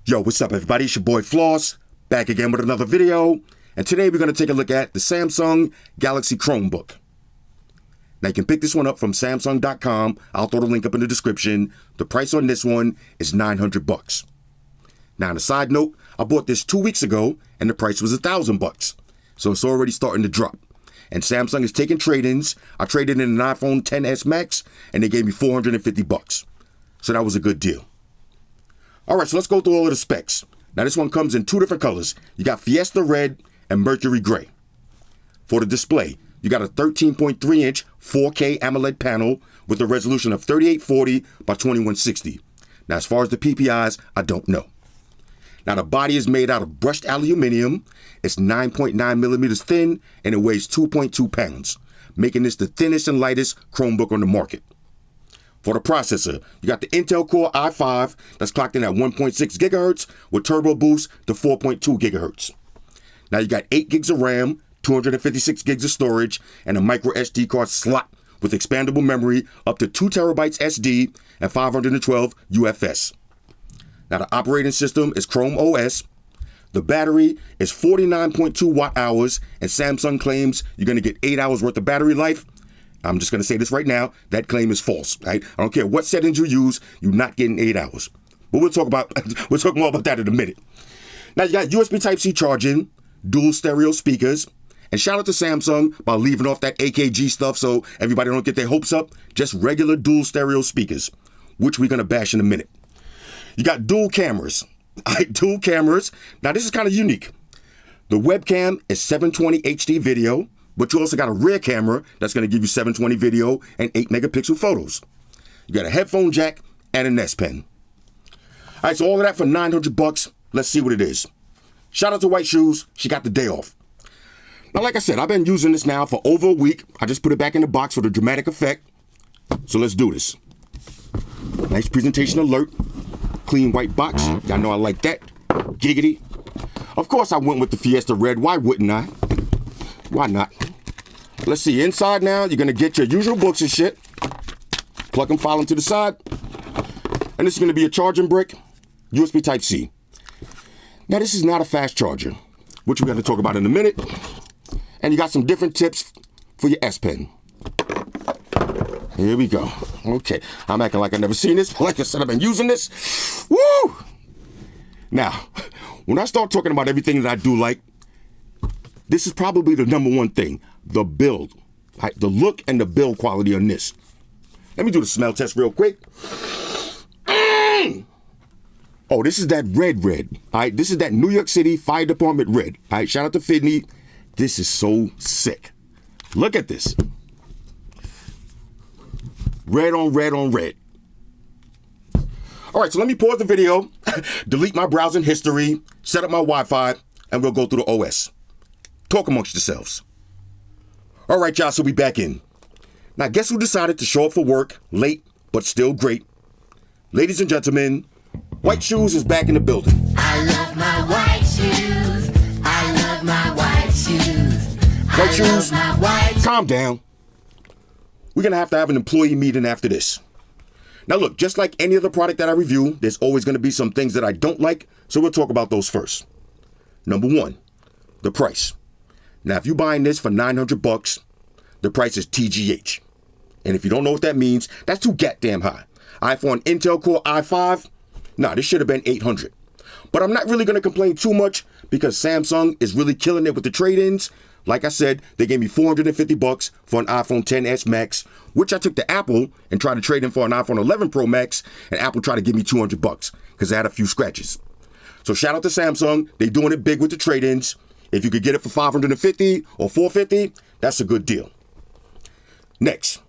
Yo, what's up everybody? It's your boy Floss, back again with another video. And today we're going to take a look at the Samsung Galaxy Chromebook. Now you can pick this one up from Samsung.com. I'll throw the link up in the description. The price on this one is $900. Now on a side note, I bought this 2 weeks ago and the price was $1,000. So it's already starting to drop. And Samsung is taking trade-ins. I traded in an iPhone XS Max and they gave me $450. So that was a good deal. All right, so let's go through all of the specs. Now this one comes in two different colors. You got Fiesta Red and Mercury Gray. For the display, you got a 13.3-inch 4K AMOLED panel with a resolution of 3840 by 2160. Now as far as the PPIs, I don't know. Now the body is made out of brushed aluminum. It's 9.9 millimeters thin and it weighs 2.2 pounds, making this the thinnest and lightest Chromebook on the market. For the processor, you got the Intel Core i5 that's clocked in at 1.6 gigahertz with turbo boost to 4.2 gigahertz. Now you got 8 gigs of RAM, 256 gigs of storage, and a micro SD card slot with expandable memory up to 2 terabytes SD and 512 UFS. Now the operating system is Chrome OS. The battery is 49.2 watt hours, and Samsung claims you're going to get 8 hours worth of battery life. I'm just going to say this right now, that claim is false, right? I don't care what settings you use, you're not getting 8 hours. But we'll talk more about that in a minute. Now you got USB Type-C charging, dual stereo speakers, and shout out to Samsung by leaving off that AKG stuff so everybody don't get their hopes up. Just regular dual stereo speakers, which we're going to bash in a minute. You got dual cameras. Dual cameras. Now this is kind of unique. The webcam is 720 HD video, but you also got a rear camera that's going to give you 720 video and 8 megapixel photos. You got a headphone jack and an S Pen. All right, so all of that for $900. Let's see what it is. Shout out to White Shoes. She got the day off. Now, like I said, I've been using this now for over a week. I just put it back in the box for the dramatic effect. So let's do this. Nice presentation alert. Clean white box. Y'all know I like that. Giggity. Of course, I went with the Fiesta Red. Why wouldn't I? Why not? Let's see. Inside now, you're going to get your usual books and shit. Plug and file them to the side. And this is going to be a charging brick. USB Type-C. Now, this is not a fast charger, which we're going to talk about in a minute. And you got some different tips for your S Pen. Here we go. Okay. I'm acting like I've never seen this. Like I said, I've been using this. Woo! Now, when I start talking about everything that I do like, this is probably the number one thing, the build, right? The look and the build quality on this. Let me do the smell test real quick. Oh, this is that red. All right, this is that New York City Fire Department red. All right, shout out to Fidney. This is so sick. Look at this. Red on red on red. All right, so let me pause the video, delete my browsing history, set up my Wi-Fi, and we'll go through the OS. Talk amongst yourselves. All right, y'all, so we back in. Now, guess who decided to show up for work late, but still great? Ladies and gentlemen, White Shoes is back in the building. I love my white shoes. I love my white shoes. White Shoes, my white calm down. We're going to have an employee meeting after this. Now, look, just like any other product that I review, there's always going to be some things that I don't like, so we'll talk about those first. Number one, the price. Now, if you're buying this for $900, the price is TGH. And if you don't know what that means, that's too goddamn high. iPhone Intel Core i5, nah, this should have been $800. But I'm not really going to complain too much because Samsung is really killing it with the trade-ins. Like I said, they gave me $450 for an iPhone XS Max, which I took to Apple and tried to trade in for an iPhone 11 Pro Max, and Apple tried to give me $200 because I had a few scratches. So shout out to Samsung. They're doing it big with the trade-ins. If you could get it for $550 or $450, that's a good deal. Next,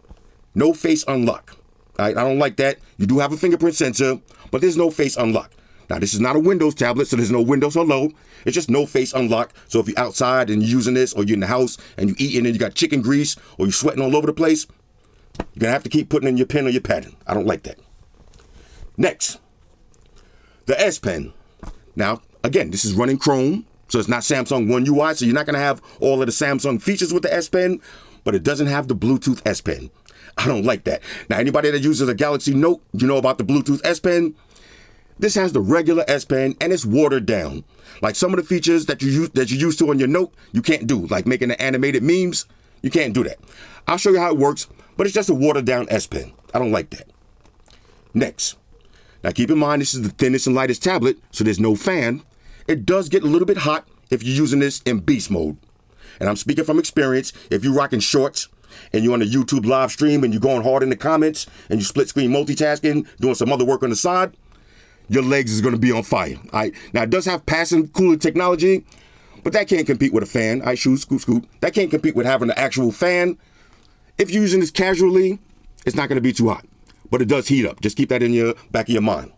no face unlock. All right, I don't like that. You do have a fingerprint sensor, but there's no face unlock. Now, this is not a Windows tablet, so there's no Windows Hello. It's just no face unlock. So if you're outside and you're using this, or you're in the house and you're eating and you got chicken grease, or you're sweating all over the place, you're going to have to keep putting in your pen or your pattern. I don't like that. Next, the S Pen. Now, again, this is running Chrome, so it's not Samsung One UI, so you're not going to have all of the Samsung features with the S Pen, but it doesn't have the Bluetooth S Pen. I don't like that. Now, anybody that uses a Galaxy Note, you know about the Bluetooth S Pen. This has the regular S Pen and it's watered down. Like some of the features that you used to on your Note, you can't do. Like making the animated memes, you can't do that. I'll show you how it works, but it's just a watered down S Pen. I don't like that. Next. Now keep in mind this is the thinnest and lightest tablet, so there's no fan. It does get a little bit hot if you're using this in beast mode. And I'm speaking from experience. If you're rocking shorts and you're on a YouTube live stream and you're going hard in the comments and you split screen multitasking, doing some other work on the side, your legs is going to be on fire. All right. Now it does have passive cooling technology, but that can't compete with a fan. All right, scoot. That can't compete with having an actual fan. If you're using this casually, it's not going to be too hot, but it does heat up. Just keep that in your back of your mind.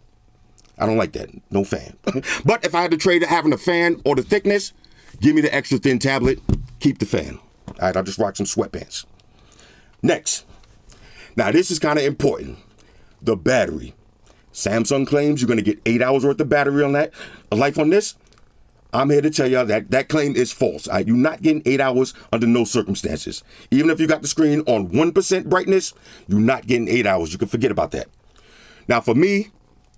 I don't like that. No fan. But if I had to trade having a fan or the thickness, give me the extra thin tablet. Keep the fan. All right, I'll just rock some sweatpants. Next. Now, this is kind of important. The battery. Samsung claims you're going to get 8 hours worth of battery on that. Life on this. I'm here to tell you that that claim is false. All right, you're not getting 8 hours under no circumstances. Even if you got the screen on 1% brightness, you're not getting 8 hours. You can forget about that. Now, for me,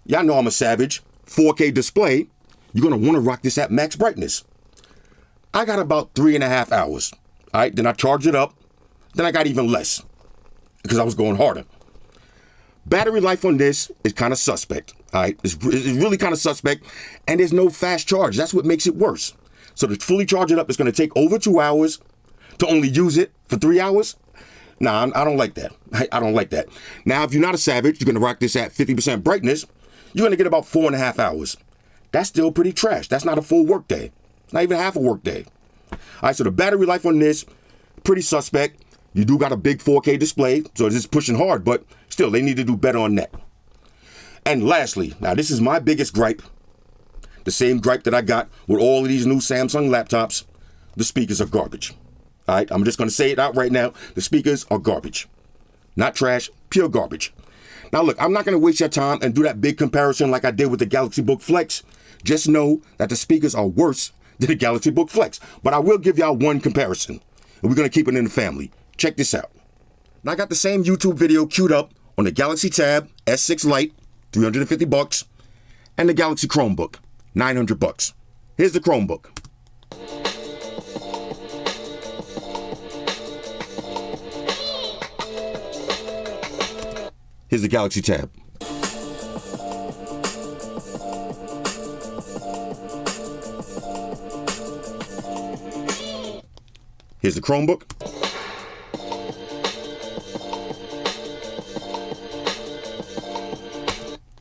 y'all know I'm a savage. 4K display, you're going to want to rock this at max brightness. I got about 3.5 hours. All right, then I charged it up. Then I got even less because I was going harder. Battery life on this is kind of suspect. All right, it's really kind of suspect. And there's no fast charge. That's what makes it worse. So to fully charge it up, it's going to take over 2 hours. To only use it for 3 hours? Nah, I don't like that. I don't like that. Now, if you're not a savage, you're going to rock this at 50% brightness. You're going to get about 4.5 hours. That's still pretty trash. That's not a full work day. Not even half a work day. All right, so the battery life on this, pretty suspect. You do got a big 4K display, so it's just pushing hard, but still, they need to do better on that. And lastly, now this is my biggest gripe, the same gripe that I got with all of these new Samsung laptops, the speakers are garbage. All right, I'm just going to say it out right now. The speakers are garbage. Not trash, pure garbage. Now look, I'm not going to waste your time and do that big comparison like I did with the Galaxy Book Flex. Just know that the speakers are worse than the Galaxy Book Flex. But I will give y'all one comparison, and we're going to keep it in the family. Check this out. Now I got the same YouTube video queued up on the Galaxy Tab S6 Lite, $350, and the Galaxy Chromebook, $900. Here's the Chromebook. Here's the Galaxy Tab. Here's the Chromebook.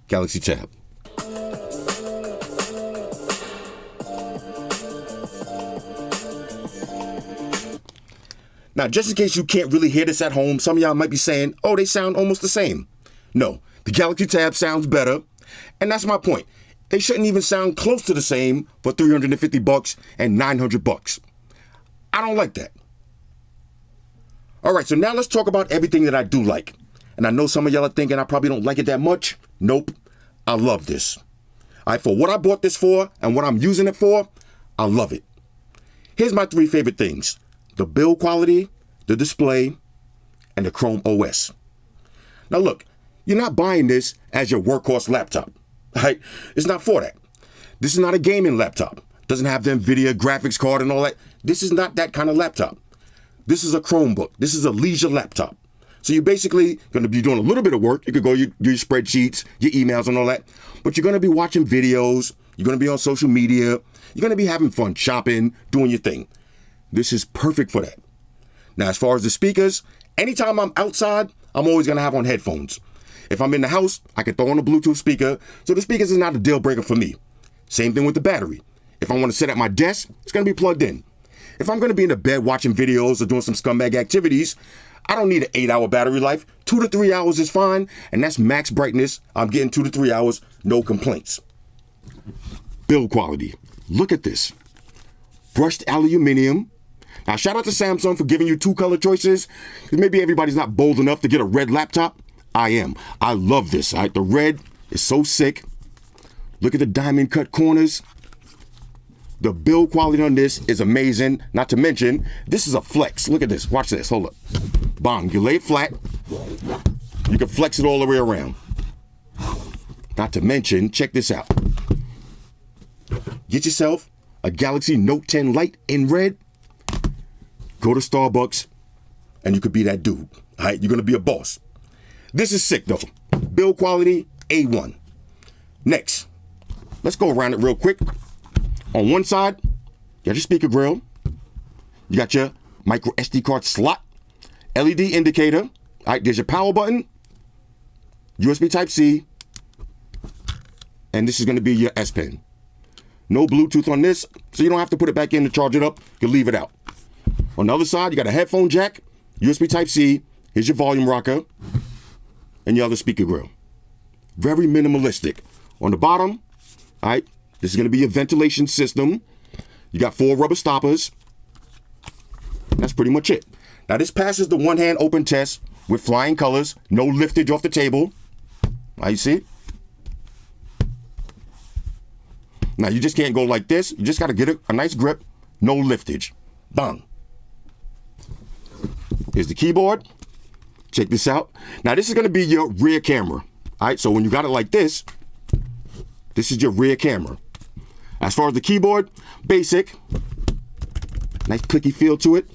Galaxy Tab. Now, just in case you can't really hear this at home, some of y'all might be saying, oh, they sound almost the same. No, the Galaxy Tab sounds better, and that's my point. They shouldn't even sound close to the same for $350 and $900. I don't like that. All right, so now let's talk about everything that I do like. And I know some of y'all are thinking I probably don't like it that much. Nope, I love this. All right, for what I bought this for and what I'm using it for, I love it. Here's my 3 favorite things: the build quality, the display, and the Chrome OS. Now look, you're not buying this as your workhorse laptop, right? It's not for that. This is not a gaming laptop. Doesn't have the NVIDIA graphics card and all that. This is not that kind of laptop. This is a Chromebook. This is a leisure laptop. So you're basically going to be doing a little bit of work. You could go do your spreadsheets, your emails and all that. But you're going to be watching videos. You're going to be on social media. You're going to be having fun shopping, doing your thing. This is perfect for that. Now, as far as the speakers, anytime I'm outside, I'm always going to have on headphones. If I'm in the house, I can throw on a Bluetooth speaker. So the speakers is not a deal breaker for me. Same thing with the battery. If I want to sit at my desk, it's going to be plugged in. If I'm going to be in the bed watching videos or doing some scumbag activities, I don't need an 8-hour battery life. 2 to 3 hours is fine, and that's max brightness. I'm getting 2 to 3 hours, no complaints. Build quality. Look at this. Brushed aluminum. Now, shout out to Samsung for giving you 2 color choices. Maybe everybody's not bold enough to get a red laptop. I am. I love this. All right? The red is so sick. Look at the diamond cut corners. The build quality on this is amazing. Not to mention, this is a flex. Look at this. Watch this. Hold up. Bang. You lay it flat. You can flex it all the way around. Not to mention, check this out. Get yourself a Galaxy Note 10 Lite in red. Go to Starbucks and you could be that dude. All right, you're going to be a boss. This is sick though. Build quality, A1. Next, let's go around it real quick. On one side, you got your speaker grill. You got your micro SD card slot, LED indicator. All right, there's your power button, USB Type-C, and this is going to be your S Pen. No Bluetooth on this, so you don't have to put it back in to charge it up. You can leave it out. On the other side, you got a headphone jack, USB Type-C. Here's your volume rocker, and your other speaker grill. Very minimalistic. On the bottom, all right, this is going to be your ventilation system. You got 4 rubber stoppers. That's pretty much it. Now, this passes the one-hand open test with flying colors, no liftage off the table. Now, you see? Now, you just can't go like this. You just got to get a nice grip, no liftage. Bang. Here's the keyboard. Check this out. Now, this is going to be your rear camera. All right, so when you got it like this, this is your rear camera. As far as the keyboard, basic. Nice clicky feel to it.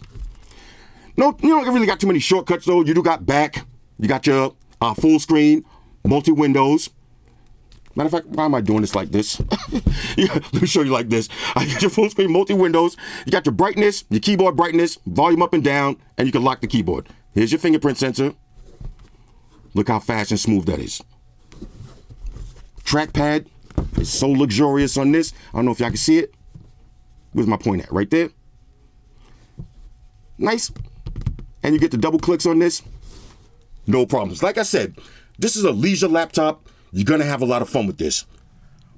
No, you don't really got too many shortcuts though. You do got back. You got your full screen, multi-windows. Matter of fact, why am I doing this like this? Let me show you like this. I got your full screen, multi-windows. You got your brightness, your keyboard brightness, volume up and down, and you can lock the keyboard. Here's your fingerprint sensor. Look how fast and smooth that is. Trackpad is so luxurious on this. I don't know if y'all can see it. Where's my point at? Right there. Nice. And you get the double clicks on this. No problems. Like I said, this is a leisure laptop. You're going to have a lot of fun with this.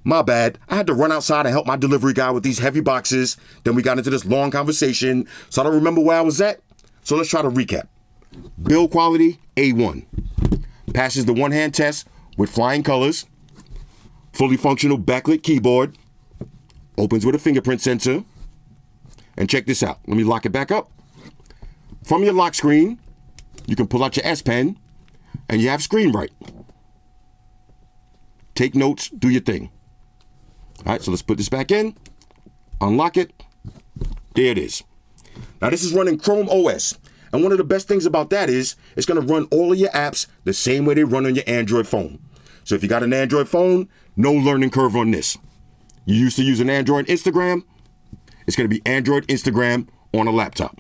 My bad. I had to run outside and help my delivery guy with these heavy boxes. Then we got into this long conversation. So I don't remember where I was at. So let's try to recap. Build quality, A1. Passes the one-hand test with flying colors. Fully functional backlit keyboard. Opens with a fingerprint sensor. And check this out. Let me lock it back up. From your lock screen, you can pull out your S Pen and you have screen write. Take notes, do your thing. All right, so let's put this back in. Unlock it. There it is. Now this is running Chrome OS. And one of the best things about that is it's going to run all of your apps the same way they run on your Android phone. So if you got an Android phone, no learning curve on this. You used to use an Android Instagram, it's going to be Android Instagram on a laptop.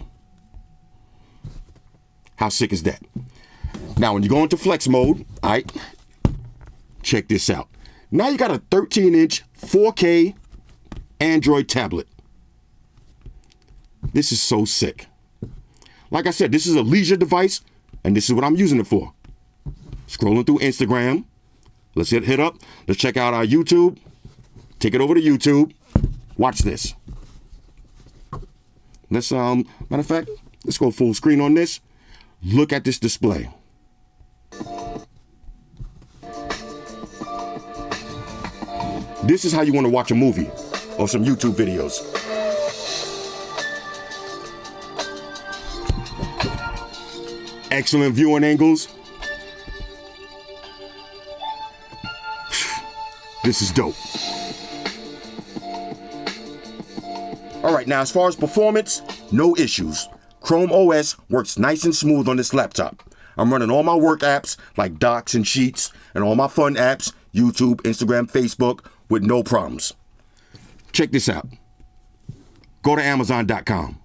How sick is that? Now, when you go into flex mode, all right, check this out. Now you got a 13-inch 4K Android tablet. This is so sick. Like I said, this is a leisure device, and this is what I'm using it for. Scrolling through Instagram. Let's hit up. Let's check out our YouTube. Take it over to YouTube. Watch this. Let's, matter of fact, let's go full screen on this. Look at this display. This is how you want to watch a movie or some YouTube videos. Excellent viewing angles. This is dope. All right, now as far as performance, no issues. Chrome OS works nice and smooth on this laptop. I'm running all my work apps like Docs and Sheets and all my fun apps, YouTube, Instagram, Facebook, with no problems. Check this out. Go to Amazon.com.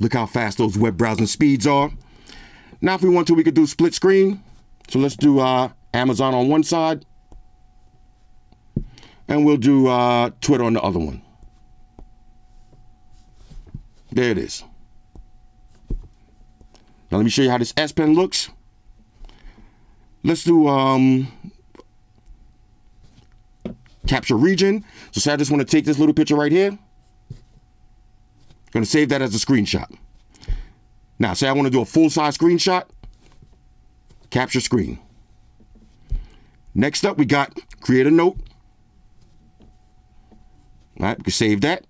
Look how fast those web browsing speeds are. Now if we want to, we could do split screen. So let's do Amazon on one side. And we'll do Twitter on the other one. There it is. Now let me show you how this S Pen looks. Let's do capture region. So say I just want to take this little picture right here. Going to save that as a screenshot. Now say I want to do a full-size screenshot. Capture screen. Next up, we got create a note. All right, we can save that.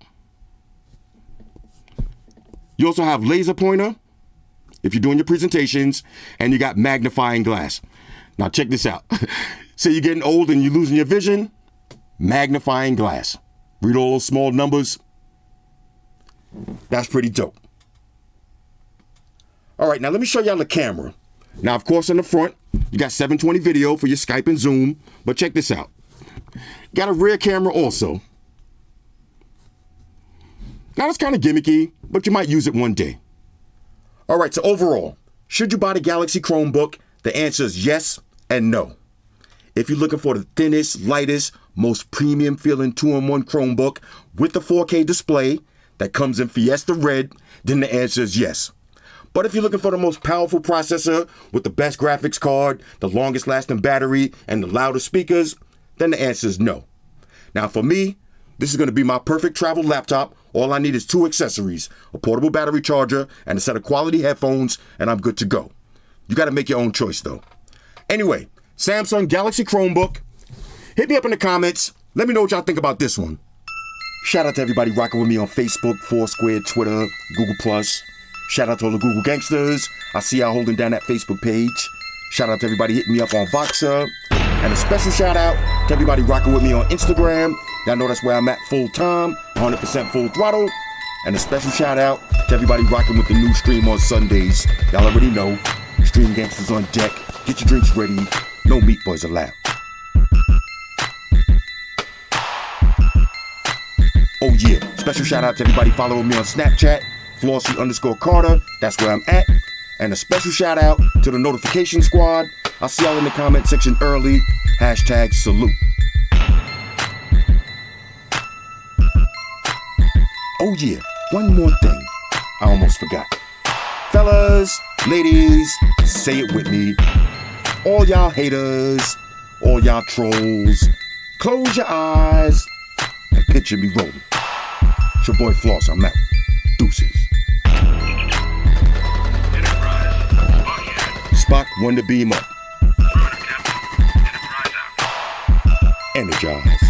You also have laser pointer if you're doing your presentations, and you got magnifying glass. Now check this out. Say you're getting old and you're losing your vision? Magnifying glass. Read all those small numbers. That's pretty dope. All right, now let me show y'all the camera. Now, of course, on the front, you got 720 video for your Skype and Zoom, but check this out. Got a rear camera also. Now, it's kind of gimmicky, but you might use it one day. All right, so overall, should you buy the Galaxy Chromebook? The answer is yes and no. If you're looking for the thinnest, lightest, most premium feeling 2-in-1 Chromebook with the 4K display that comes in Fiesta Red, then the answer is yes. But if you're looking for the most powerful processor with the best graphics card, the longest lasting battery, and the loudest speakers, then the answer is no. Now for me, this is going to be my perfect travel laptop. All I need is 2 accessories, a portable battery charger, and a set of quality headphones, and I'm good to go. You got to make your own choice though. Anyway, Samsung Galaxy Chromebook. Hit me up in the comments. Let me know what y'all think about this one. Shout out to everybody rocking with me on Facebook, Foursquare, Twitter, Google+. Shout out to all the Google gangsters. I see y'all holding down that Facebook page. Shout out to everybody hitting me up on Voxer. And a special shout out to everybody rocking with me on Instagram. Y'all know that's where I'm at full time, 100% full throttle. And a special shout out to everybody rocking with the new stream on Sundays. Y'all already know, Stream Gangsters on deck. Get your drinks ready. No meat boys allowed. Oh yeah, special shout out to everybody following me on Snapchat, Flossy_Carter, that's where I'm at. And a special shout out to the notification squad. I'll see y'all in the comment section early. #salute. Oh yeah, one more thing. I almost forgot. Fellas, ladies, say it with me. All y'all haters, all y'all trolls, close your eyes and picture me rolling. It's your boy Floss, I'm out. Deuces. Spock, one to beam up. Energize.